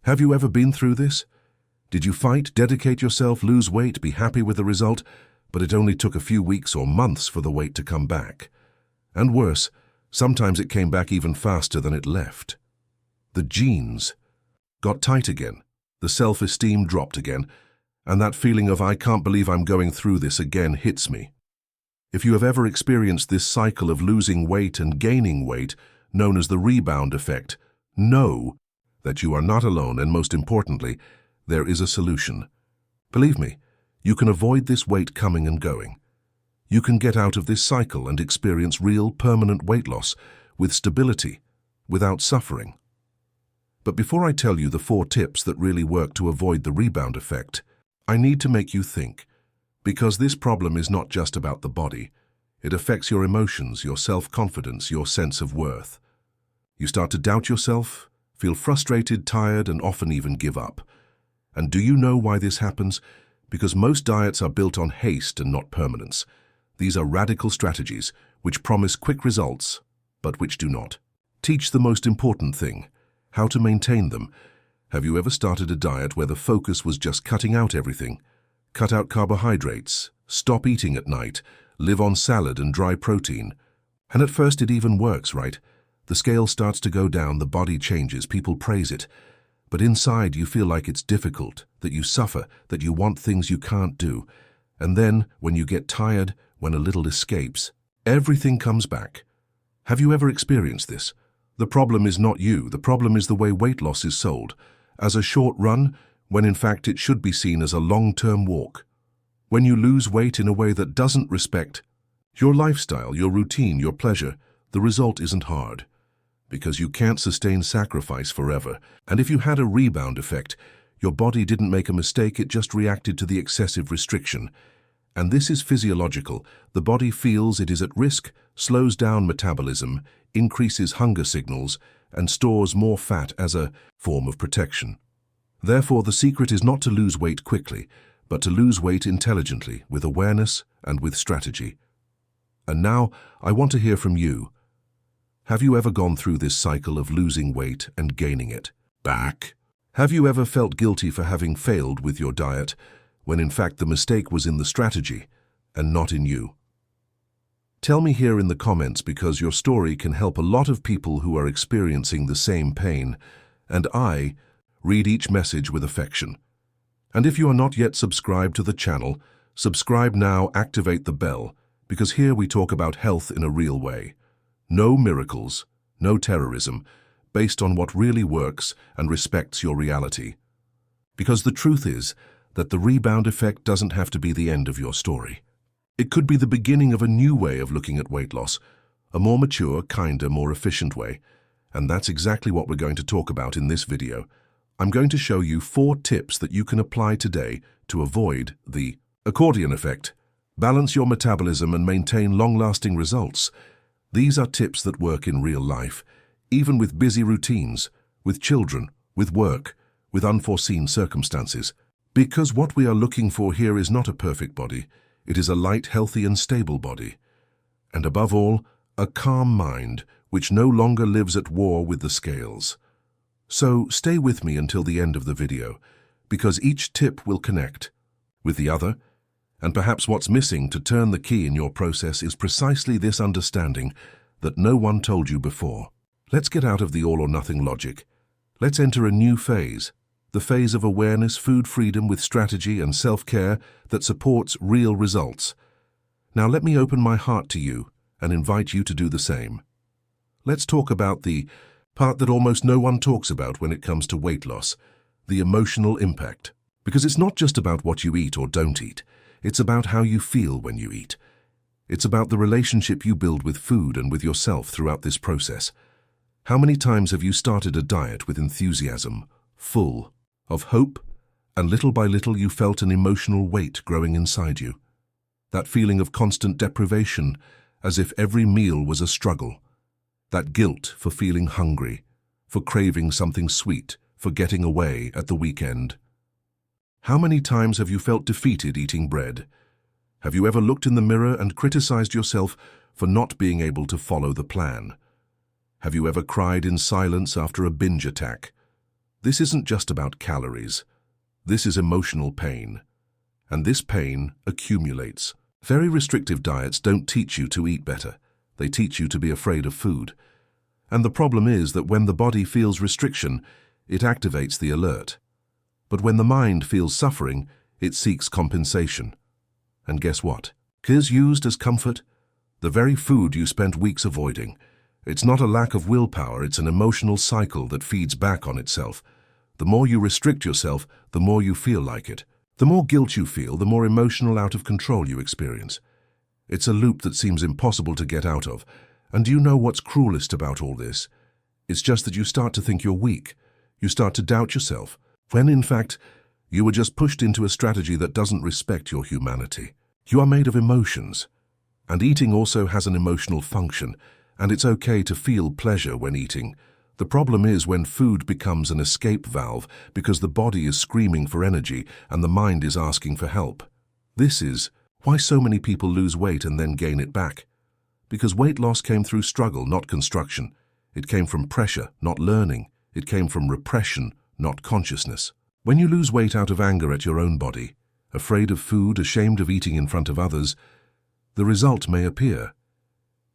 Have you ever been through this? Did you fight, dedicate yourself, lose weight, be happy with the result, but it only took a few weeks or months for the weight to come back? And worse, sometimes it came back even faster than it left. The jeans got tight again, the self-esteem dropped again, and that feeling of "I can't believe I'm going through this again" hits me. If you have ever experienced this cycle of losing weight and gaining weight, known as the rebound effect, know that you are not alone, and most importantly, there is a solution. Believe me, you can avoid this weight coming and going. You can get out of this cycle and experience real, permanent weight loss with stability, without suffering. But before I tell you the 4 tips that really work to avoid the rebound effect, I need to make you think, because this problem is not just about the body. It affects your emotions, your self-confidence, your sense of worth. You start to doubt yourself, feel frustrated, tired, and often even give up. And do you know why this happens? Because most diets are built on haste and not permanence. These are radical strategies which promise quick results, but which do not teach the most important thing: how to maintain them. Have you ever started a diet where the focus was just cutting out everything? Cut out carbohydrates, stop eating at night, live on salad and dry protein. And at first it even works, right? The scale starts to go down, the body changes, people praise it. But inside you feel like it's difficult, that you suffer, that you want things you can't do. And then, when you get tired, when a little escapes, everything comes back. Have you ever experienced this? The problem is not you, the problem is the way weight loss is sold, as a short run, when in fact it should be seen as a long-term walk. When you lose weight in a way that doesn't respect your lifestyle, your routine, your pleasure, the result isn't hard. Because you can't sustain sacrifice forever. And if you had a rebound effect, your body didn't make a mistake, it just reacted to the excessive restriction. And this is physiological. The body feels it is at risk, slows down metabolism, increases hunger signals, and stores more fat as a form of protection. Therefore, the secret is not to lose weight quickly, but to lose weight intelligently, with awareness and with strategy. And now, I want to hear from you. Have you ever gone through this cycle of losing weight and gaining it back? Have you ever felt guilty for having failed with your diet, when in fact the mistake was in the strategy and not in you? Tell me here in the comments, because your story can help a lot of people who are experiencing the same pain, and I read each message with affection. And if you are not yet subscribed to the channel, subscribe now, activate the bell, because here we talk about health in a real way. No miracles, no terrorism, based on what really works and respects your reality. Because the truth is that the rebound effect doesn't have to be the end of your story. It could be the beginning of a new way of looking at weight loss, a more mature, kinder, more efficient way. And that's exactly what we're going to talk about in this video. I'm going to show you 4 tips that you can apply today to avoid the accordion effect, balance your metabolism, and maintain long-lasting results. These are tips that work in real life, even with busy routines, with children, with work, with unforeseen circumstances. Because what we are looking for here is not a perfect body. It is a light, healthy, and stable body. And above all, a calm mind, which no longer lives at war with the scales. So stay with me until the end of the video, because each tip will connect with the other. And perhaps what's missing to turn the key in your process is precisely this understanding that no one told you before. Let's get out of the all-or-nothing logic. Let's enter a new phase, the phase of awareness, food freedom with strategy and self-care that supports real results. Now let me open my heart to you and invite you to do the same. Let's talk about the part that almost no one talks about when it comes to weight loss, the emotional impact. Because it's not just about what you eat or don't eat. It's about how you feel when you eat. It's about the relationship you build with food and with yourself throughout this process. How many times have you started a diet with enthusiasm, full of hope, and little by little you felt an emotional weight growing inside you? That feeling of constant deprivation, as if every meal was a struggle. That guilt for feeling hungry, for craving something sweet, for getting away at the weekend. How many times have you felt defeated eating bread? Have you ever looked in the mirror and criticized yourself for not being able to follow the plan? Have you ever cried in silence after a binge attack? This isn't just about calories. This is emotional pain. And this pain accumulates. Very restrictive diets don't teach you to eat better. They teach you to be afraid of food. And the problem is that when the body feels restriction, it activates the alert. But when the mind feels suffering, it seeks compensation. And guess what? Is used as comfort. The very food you spent weeks avoiding. It's not a lack of willpower, it's an emotional cycle that feeds back on itself. The more you restrict yourself, the more you feel like it. The more guilt you feel, the more emotional out of control you experience. It's a loop that seems impossible to get out of. And do you know what's cruelest about all this? It's just that you start to think you're weak. You start to doubt yourself, when in fact, you were just pushed into a strategy that doesn't respect your humanity. You are made of emotions. And eating also has an emotional function, and it's okay to feel pleasure when eating. The problem is when food becomes an escape valve because the body is screaming for energy and the mind is asking for help. This is why so many people lose weight and then gain it back. Because weight loss came through struggle, not construction. It came from pressure, not learning. It came from repression, not consciousness. When you lose weight out of anger at your own body, afraid of food, ashamed of eating in front of others, the result may appear,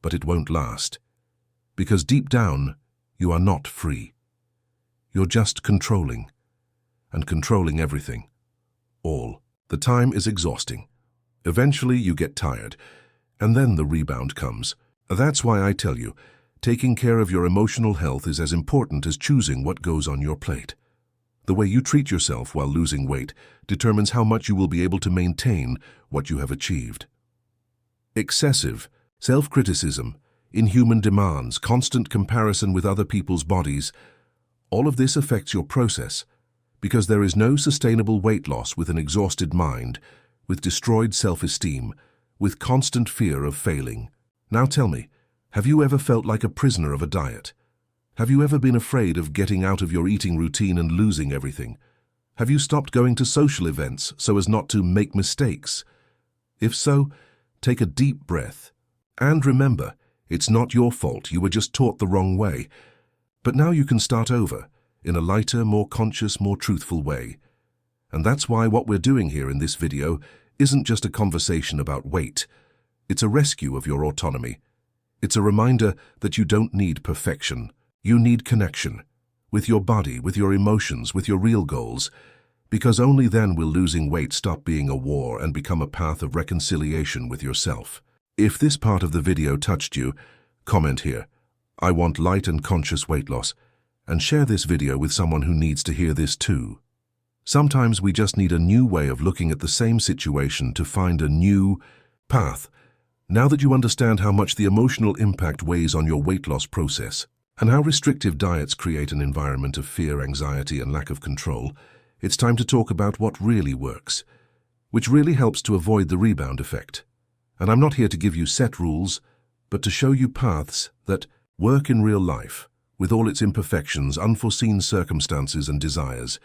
but it won't last. Because deep down, you are not free. You're just controlling, and controlling everything. All. The time is exhausting. Eventually you get tired, and then the rebound comes. That's why I tell you, taking care of your emotional health is as important as choosing what goes on your plate. The way you treat yourself while losing weight determines how much you will be able to maintain what you have achieved. Excessive self-criticism, inhuman demands, constant comparison with other people's bodies, all of this affects your process because there is no sustainable weight loss with an exhausted mind, with destroyed self-esteem, with constant fear of failing. Now tell me, have you ever felt like a prisoner of a diet? Have you ever been afraid of getting out of your eating routine and losing everything? Have you stopped going to social events so as not to make mistakes? If so, take a deep breath. And remember, it's not your fault, you were just taught the wrong way. But now you can start over, in a lighter, more conscious, more truthful way. And that's why what we're doing here in this video isn't just a conversation about weight. It's a rescue of your autonomy. It's a reminder that you don't need perfection. You need connection. With your body, with your emotions, with your real goals. Because only then will losing weight stop being a war and become a path of reconciliation with yourself. If this part of the video touched you, comment here, "I want light and conscious weight loss," and share this video with someone who needs to hear this too. Sometimes we just need a new way of looking at the same situation to find a new path. Now that you understand how much the emotional impact weighs on your weight loss process, and how restrictive diets create an environment of fear, anxiety, and lack of control, it's time to talk about what really works, which really helps to avoid the rebound effect. And I'm not here to give you set rules, but to show you paths that work in real life, with all its imperfections, unforeseen circumstances, and desires.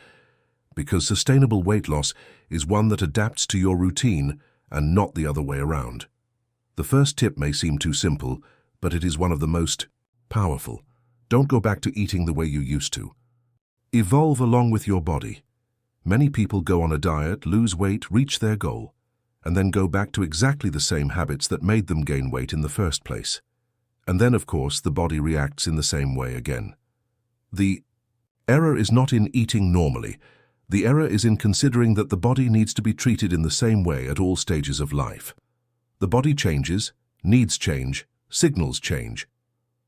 Because sustainable weight loss is one that adapts to your routine and not the other way around. The first tip may seem too simple, but it is one of the most powerful. Don't go back to eating the way you used to. Evolve along with your body. Many people go on a diet, lose weight, reach their goal, and then go back to exactly the same habits that made them gain weight in the first place. And then, of course, the body reacts in the same way again. The error is not in eating normally. The error is in considering that the body needs to be treated in the same way at all stages of life. The body changes, needs change, signals change.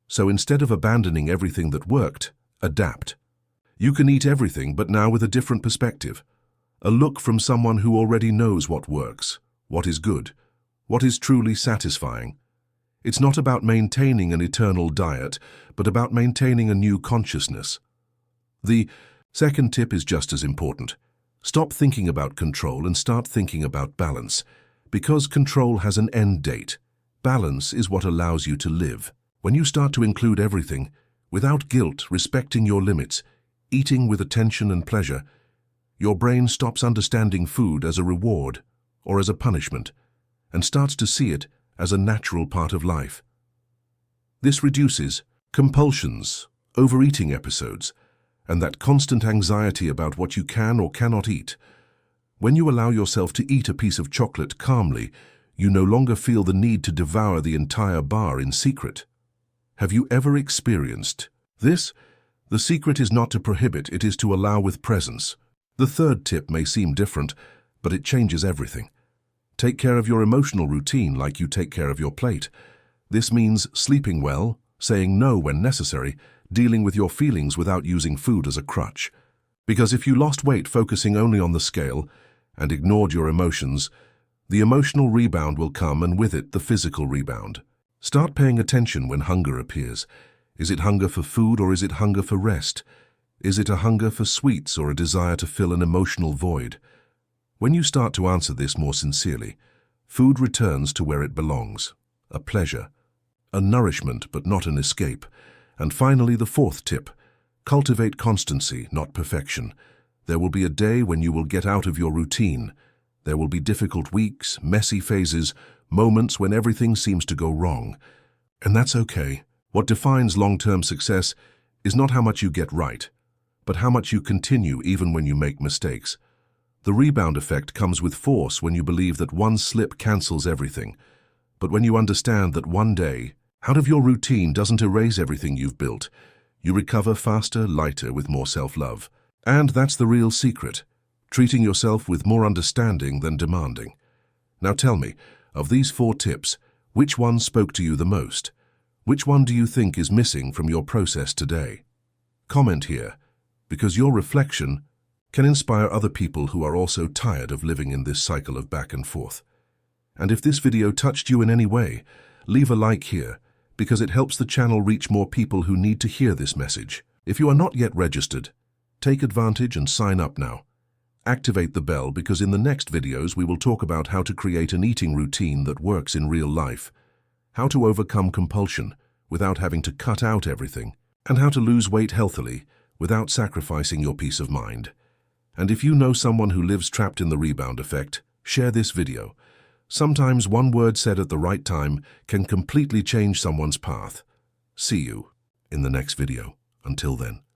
So instead of abandoning everything that worked, adapt. You can eat everything, but now with a different perspective. A look from someone who already knows what works, what is good, what is truly satisfying. It's not about maintaining an eternal diet, but about maintaining a new consciousness. The second tip is just as important. Stop thinking about control and start thinking about balance. Because control has an end date, balance is what allows you to live. When you start to include everything, without guilt, respecting your limits, eating with attention and pleasure, your brain stops understanding food as a reward or as a punishment and starts to see it as a natural part of life. This reduces compulsions, overeating episodes, and that constant anxiety about what you can or cannot eat. When you allow yourself to eat a piece of chocolate calmly, you no longer feel the need to devour the entire bar in secret. Have you ever experienced this? The secret is not to prohibit, it is to allow with presence. The third tip may seem different, but it changes everything. Take care of your emotional routine like you take care of your plate. This means sleeping well, saying no when necessary, dealing with your feelings without using food as a crutch. Because if you lost weight focusing only on the scale and ignored your emotions, the emotional rebound will come, and with it the physical rebound. Start paying attention when hunger appears. Is it hunger for food or is it hunger for rest? Is it a hunger for sweets or a desire to fill an emotional void? When you start to answer this more sincerely, food returns to where it belongs, a pleasure, a nourishment but not an escape. And finally, the fourth tip, cultivate constancy, not perfection. There will be a day when you will get out of your routine. There will be difficult weeks, messy phases, moments when everything seems to go wrong. And that's okay. What defines long-term success is not how much you get right, but how much you continue even when you make mistakes. The rebound effect comes with force when you believe that one slip cancels everything. But when you understand that one day, out of your routine doesn't erase everything you've built, you recover faster, lighter, with more self-love. And that's the real secret, treating yourself with more understanding than demanding. Now tell me, of these 4 tips, which one spoke to you the most? Which one do you think is missing from your process today? Comment here, because your reflection can inspire other people who are also tired of living in this cycle of back and forth. And if this video touched you in any way, leave a like here, because it helps the channel reach more people who need to hear this message. If you are not yet registered, take advantage and sign up now. Activate the bell, because in the next videos we will talk about how to create an eating routine that works in real life, how to overcome compulsion without having to cut out everything, and how to lose weight healthily without sacrificing your peace of mind. And if you know someone who lives trapped in the rebound effect, share this video. Sometimes one word said at the right time can completely change someone's path. See you in the next video. Until then.